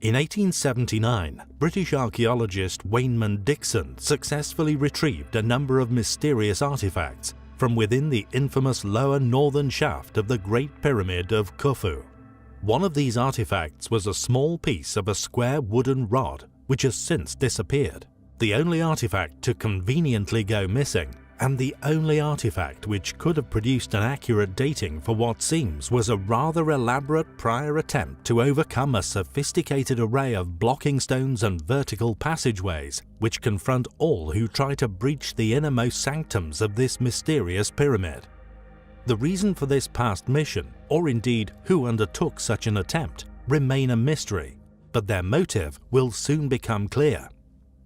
In 1879, British archaeologist Wayneman Dixon successfully retrieved a number of mysterious artifacts from within the infamous lower northern shaft of the Great Pyramid of Khufu. One of these artifacts was a small piece of a square wooden rod which has since disappeared, the only artifact to conveniently go missing, and the only artifact which could have produced an accurate dating for what seems was a rather elaborate prior attempt to overcome a sophisticated array of blocking stones and vertical passageways which confront all who try to breach the innermost sanctums of this mysterious pyramid. The reason for this past mission, or indeed who undertook such an attempt, remain a mystery, but their motive will soon become clear.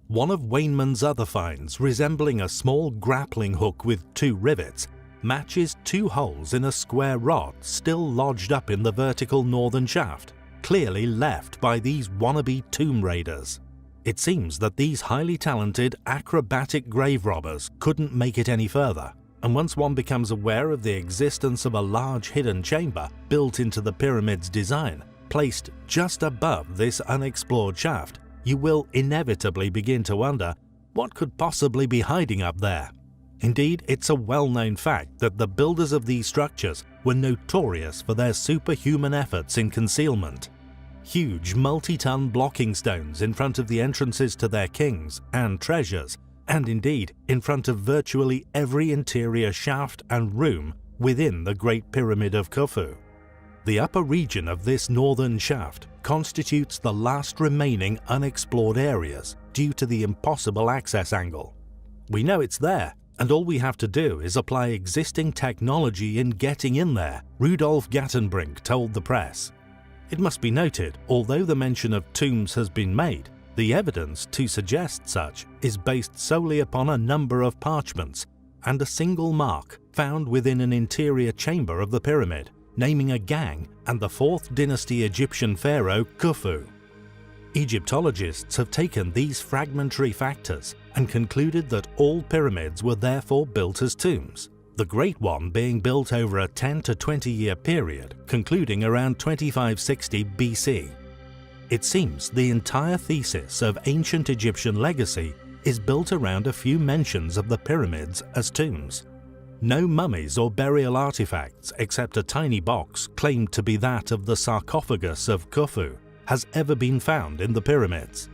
One of Wayneman's other finds, resembling a small grappling hook with 2 rivets, matches 2 holes in a square rod still lodged up in the vertical northern shaft, clearly left by these wannabe tomb raiders. It seems that these highly talented, acrobatic grave robbers couldn't make it any further, and once one becomes aware of the existence of a large hidden chamber built into the pyramid's design, placed just above this unexplored shaft, you will inevitably begin to wonder what could possibly be hiding up there. Indeed, it's a well-known fact that the builders of these structures were notorious for their superhuman efforts in concealment. Huge multi-ton blocking stones in front of the entrances to their kings and treasures, and indeed in front of virtually every interior shaft and room within the Great Pyramid of Khufu. The upper region of this northern shaft constitutes the last remaining unexplored areas due to the impossible access angle. We know it's there, and all we have to do is apply existing technology in getting in there, Rudolf Gattenbrink told the press. It must be noted, although the mention of tombs has been made, the evidence to suggest such is based solely upon a number of parchments and a single mark found within an interior chamber of the pyramid, naming a gang and the 4th dynasty Egyptian pharaoh Khufu. Egyptologists have taken these fragmentary factors and concluded that all pyramids were therefore built as tombs, the Great One being built over a 10 to 20 year period, concluding around 2560 BC. It seems the entire thesis of ancient Egyptian legacy is built around a few mentions of the pyramids as tombs. No mummies or burial artifacts, except a tiny box claimed to be that of the sarcophagus of Khufu, has ever been found in the pyramids.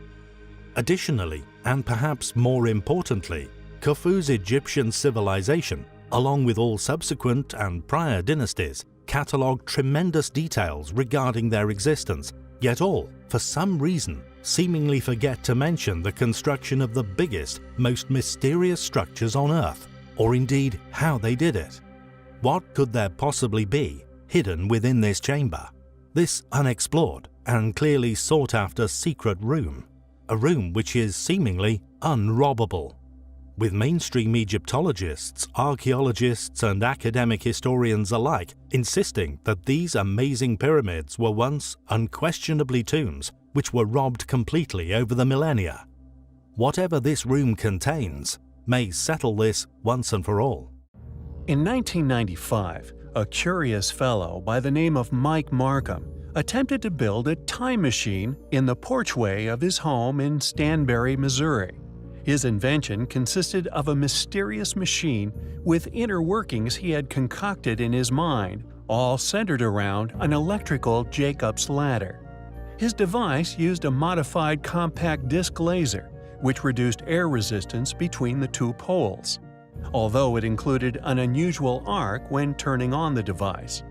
Additionally, and perhaps more importantly, Khufu's Egyptian civilization, along with all subsequent and prior dynasties, catalogue tremendous details regarding their existence, yet all, for some reason, seemingly forget to mention the construction of the biggest, most mysterious structures on Earth, or indeed how they did it. What could there possibly be hidden within this chamber? This unexplored and clearly sought-after secret room, a room which is seemingly unrobbable. With mainstream Egyptologists, archaeologists and academic historians alike insisting that these amazing pyramids were once unquestionably tombs which were robbed completely over the millennia. Whatever this room contains may settle this once and for all. In 1995, a curious fellow by the name of Mike Markham attempted to build a time machine in the porchway of his home in Stanberry, Missouri. His invention consisted of a mysterious machine with inner workings he had concocted in his mind, all centered around an electrical Jacob's ladder. His device used a modified compact disc laser, which reduced air resistance between the 2 poles, although it included an unusual arc when turning on the device.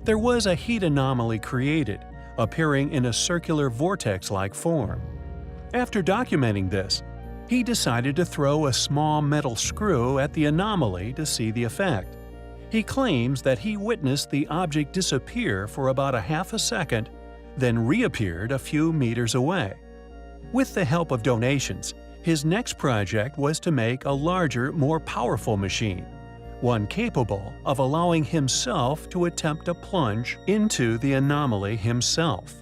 There was a heat anomaly created, appearing in a circular vortex-like form. After documenting this, he decided to throw a small metal screw at the anomaly to see the effect. He claims that he witnessed the object disappear for about a half a second, then reappeared a few meters away. With the help of donations, his next project was to make a larger, more powerful machine, one capable of allowing himself to attempt a plunge into the anomaly himself.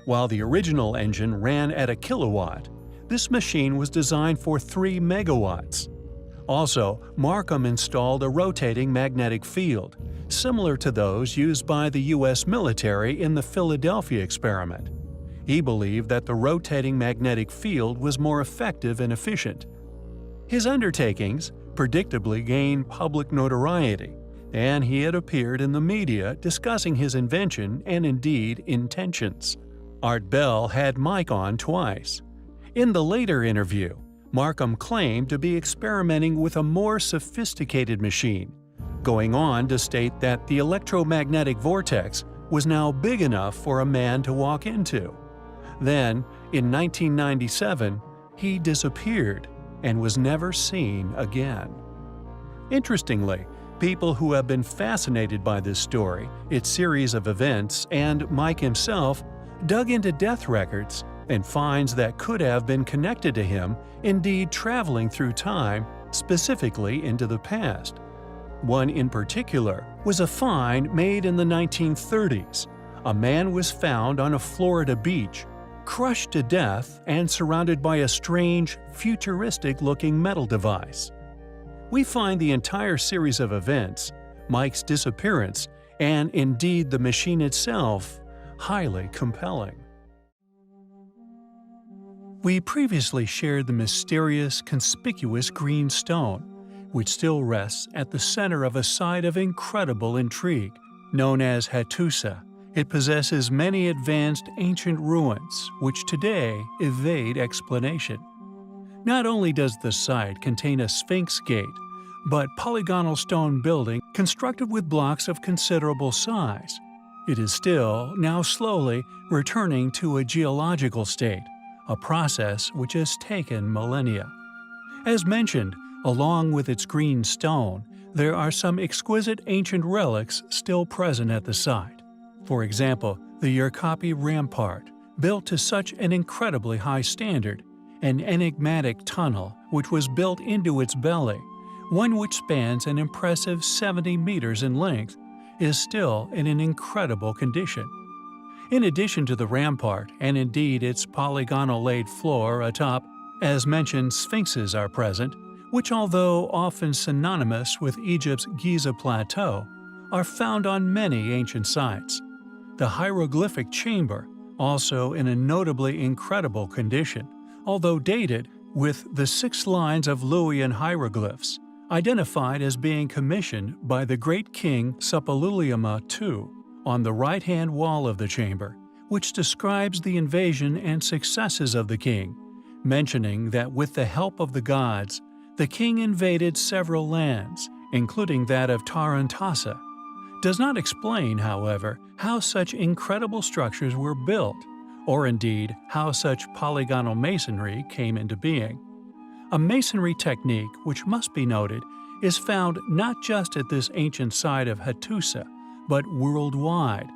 While the original engine ran at a kilowatt, this machine was designed for 3 megawatts. Also, Markham installed a rotating magnetic field, similar to those used by the U.S. military in the Philadelphia experiment. He believed that the rotating magnetic field was more effective and efficient. His undertakings predictably gained public notoriety, and he had appeared in the media discussing his invention and indeed intentions. Art Bell had Mike on twice. In the later interview, Markham claimed to be experimenting with a more sophisticated machine, going on to state that the electromagnetic vortex was now big enough for a man to walk into. Then, in 1997, he disappeared and was never seen again. Interestingly, people who have been fascinated by this story, its series of events, and Mike himself dug into death records and finds that could have been connected to him indeed traveling through time, specifically into the past. One in particular was a find made in the 1930s. A man was found on a Florida beach, crushed to death and surrounded by a strange, futuristic-looking metal device. We find the entire series of events, Mike's disappearance, and indeed the machine itself, highly compelling. We previously shared the mysterious, conspicuous green stone, which still rests at the center of a site of incredible intrigue, known as Hattusa. It possesses many advanced ancient ruins, which today evade explanation. Not only does the site contain a Sphinx gate, but polygonal stone building constructed with blocks of considerable size. It is still, now slowly, returning to a geological state, a process which has taken millennia. As mentioned, along with its green stone, there are some exquisite ancient relics still present at the site. For example, the Yerkapi Rampart, built to such an incredibly high standard, an enigmatic tunnel which was built into its belly, one which spans an impressive 70 meters in length, is still in an incredible condition. In addition to the rampart and indeed its polygonal laid floor atop, as mentioned, sphinxes are present, which although often synonymous with Egypt's Giza Plateau, are found on many ancient sites. The hieroglyphic chamber, also in a notably incredible condition, although dated, with the 6 lines of Luwian hieroglyphs, identified as being commissioned by the great king Suppiluliuma II, on the right-hand wall of the chamber, which describes the invasion and successes of the king, mentioning that with the help of the gods, the king invaded several lands, including that of Tarantassa. Does not explain, however, how such incredible structures were built, or indeed how such polygonal masonry came into being. A masonry technique which must be noted is found not just at this ancient site of Hattusa, but worldwide,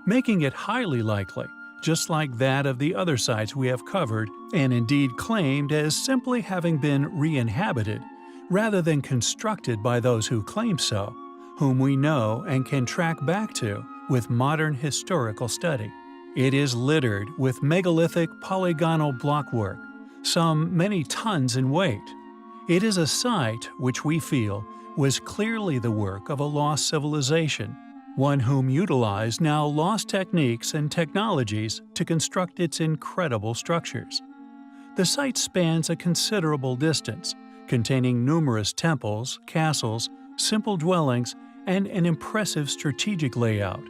making it highly likely, just like that of the other sites we have covered and indeed claimed as simply having been re-inhabited, rather than constructed by those who claim so, whom we know and can track back to with modern historical study. It is littered with megalithic polygonal blockwork, some many tons in weight. It is a site which we feel was clearly the work of a lost civilization, one whom utilized now lost techniques and technologies to construct its incredible structures. The site spans a considerable distance, containing numerous temples, castles, simple dwellings, and an impressive strategic layout,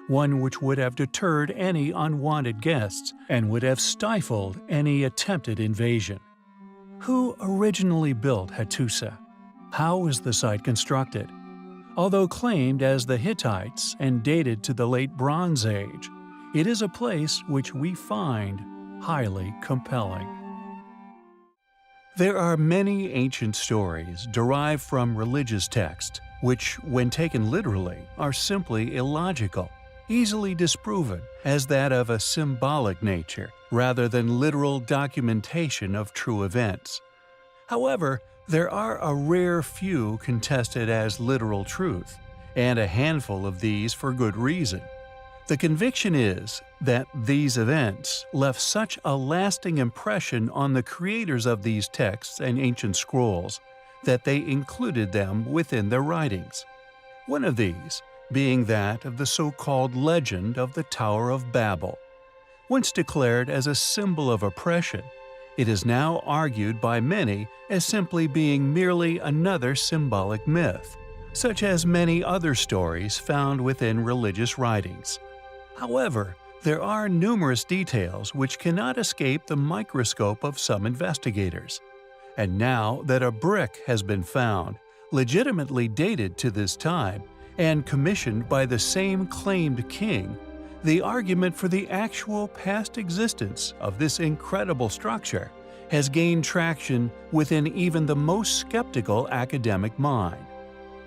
one which would have deterred any unwanted guests and would have stifled any attempted invasion. Who originally built Hattusa? How was the site constructed? Although claimed as the Hittites and dated to the late Bronze Age, it is a place which we find highly compelling. There are many ancient stories derived from religious texts, which, when taken literally, are simply illogical, easily disproven as that of a symbolic nature rather than literal documentation of true events. However, there are a rare few contested as literal truth, and a handful of these for good reason. The conviction is that these events left such a lasting impression on the creators of these texts and ancient scrolls that they included them within their writings. One of these being that of the so-called legend of the Tower of Babel. Once declared as a symbol of oppression, it is now argued by many as simply being merely another symbolic myth, such as many other stories found within religious writings. However, there are numerous details which cannot escape the microscope of some investigators. And now that a brick has been found, legitimately dated to this time, and commissioned by the same claimed king, the argument for the actual past existence of this incredible structure has gained traction within even the most skeptical academic mind.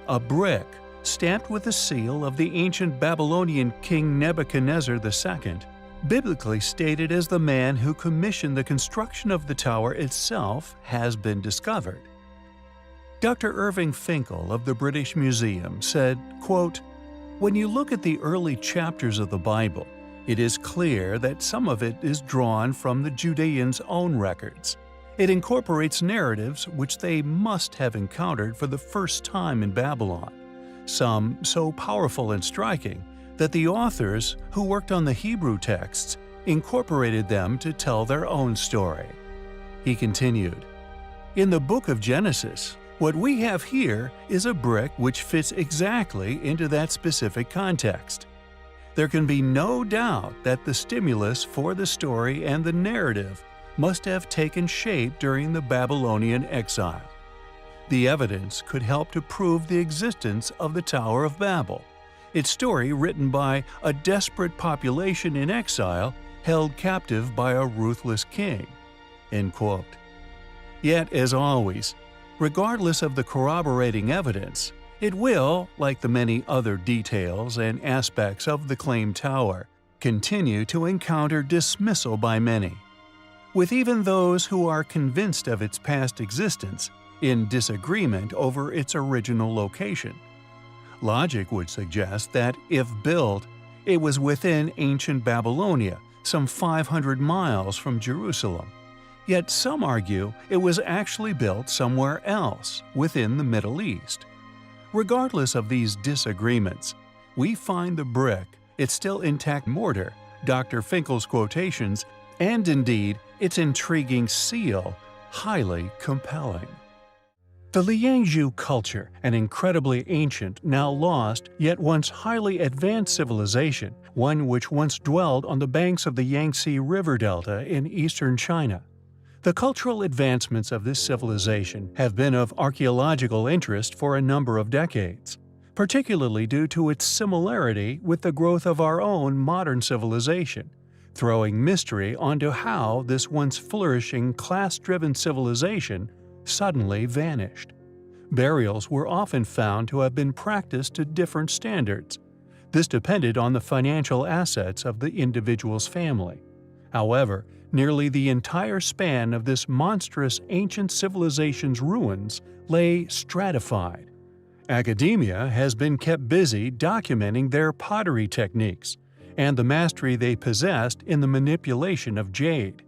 A brick, stamped with the seal of the ancient Babylonian king Nebuchadnezzar II, biblically stated as the man who commissioned the construction of the tower itself, has been discovered. Dr. Irving Finkel of the British Museum said, quote, "When you look at the early chapters of the Bible, it is clear that some of it is drawn from the Judeans' own records. It incorporates narratives which they must have encountered for the first time in Babylon, some so powerful and striking that the authors who worked on the Hebrew texts incorporated them to tell their own story." He continued, "In the book of Genesis, what we have here is a brick which fits exactly into that specific context. There can be no doubt that the stimulus for the story and the narrative must have taken shape during the Babylonian exile. The evidence could help to prove the existence of the Tower of Babel, its story written by a desperate population in exile held captive by a ruthless king." End quote. Yet, as always, regardless of the corroborating evidence, it will, like the many other details and aspects of the claimed tower, continue to encounter dismissal by many, with even those who are convinced of its past existence in disagreement over its original location. Logic would suggest that, if built, it was within ancient Babylonia, some 500 miles from Jerusalem. Yet some argue it was actually built somewhere else within the Middle East. Regardless of these disagreements, we find the brick, its still intact mortar, Dr. Finkel's quotations, and indeed its intriguing seal, highly compelling. The Liangzhu culture, an incredibly ancient, now lost, yet once highly advanced civilization, one which once dwelled on the banks of the Yangtze River Delta in eastern China. The cultural advancements of this civilization have been of archaeological interest for a number of decades, particularly due to its similarity with the growth of our own modern civilization, throwing mystery onto how this once flourishing class-driven civilization suddenly vanished. Burials were often found to have been practiced to different standards. This depended on the financial assets of the individual's family. However, nearly the entire span of this monstrous ancient civilization's ruins lay stratified. Academia has been kept busy documenting their pottery techniques and the mastery they possessed in the manipulation of jade.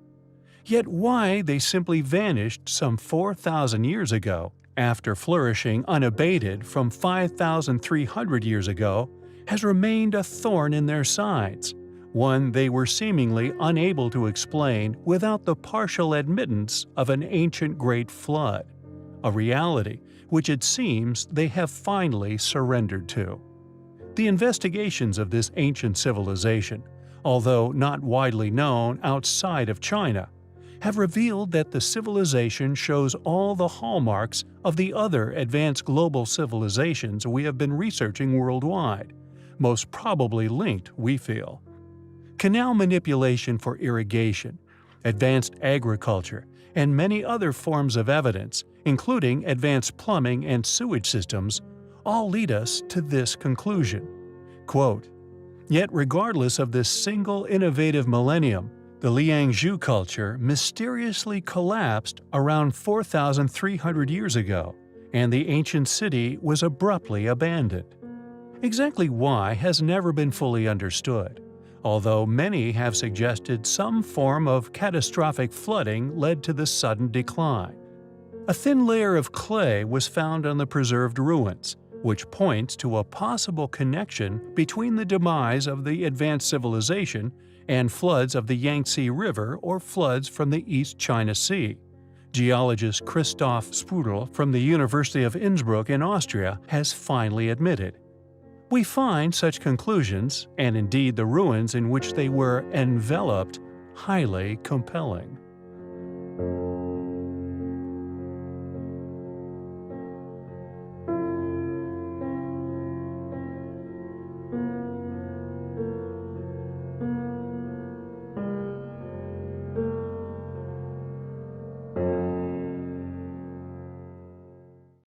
Yet why they simply vanished some 4,000 years ago, after flourishing unabated from 5,300 years ago, has remained a thorn in their sides, one they were seemingly unable to explain without the partial admittance of an ancient great flood, a reality which it seems they have finally surrendered to. The investigations of this ancient civilization, although not widely known outside of China, have revealed that the civilization shows all the hallmarks of the other advanced global civilizations we have been researching worldwide, most probably linked, we feel. Canal manipulation for irrigation, advanced agriculture, and many other forms of evidence, including advanced plumbing and sewage systems, all lead us to this conclusion. Quote, "Yet regardless of this single innovative millennium, the Liangzhu culture mysteriously collapsed around 4,300 years ago, and the ancient city was abruptly abandoned. Exactly why has never been fully understood, although many have suggested some form of catastrophic flooding led to the sudden decline. A thin layer of clay was found on the preserved ruins, which points to a possible connection between the demise of the advanced civilization and floods of the Yangtze River or floods from the East China Sea. Geologist Christoph Sprudel from the University of Innsbruck in Austria has finally admitted. We find such conclusions, and indeed the ruins in which they were enveloped, highly compelling.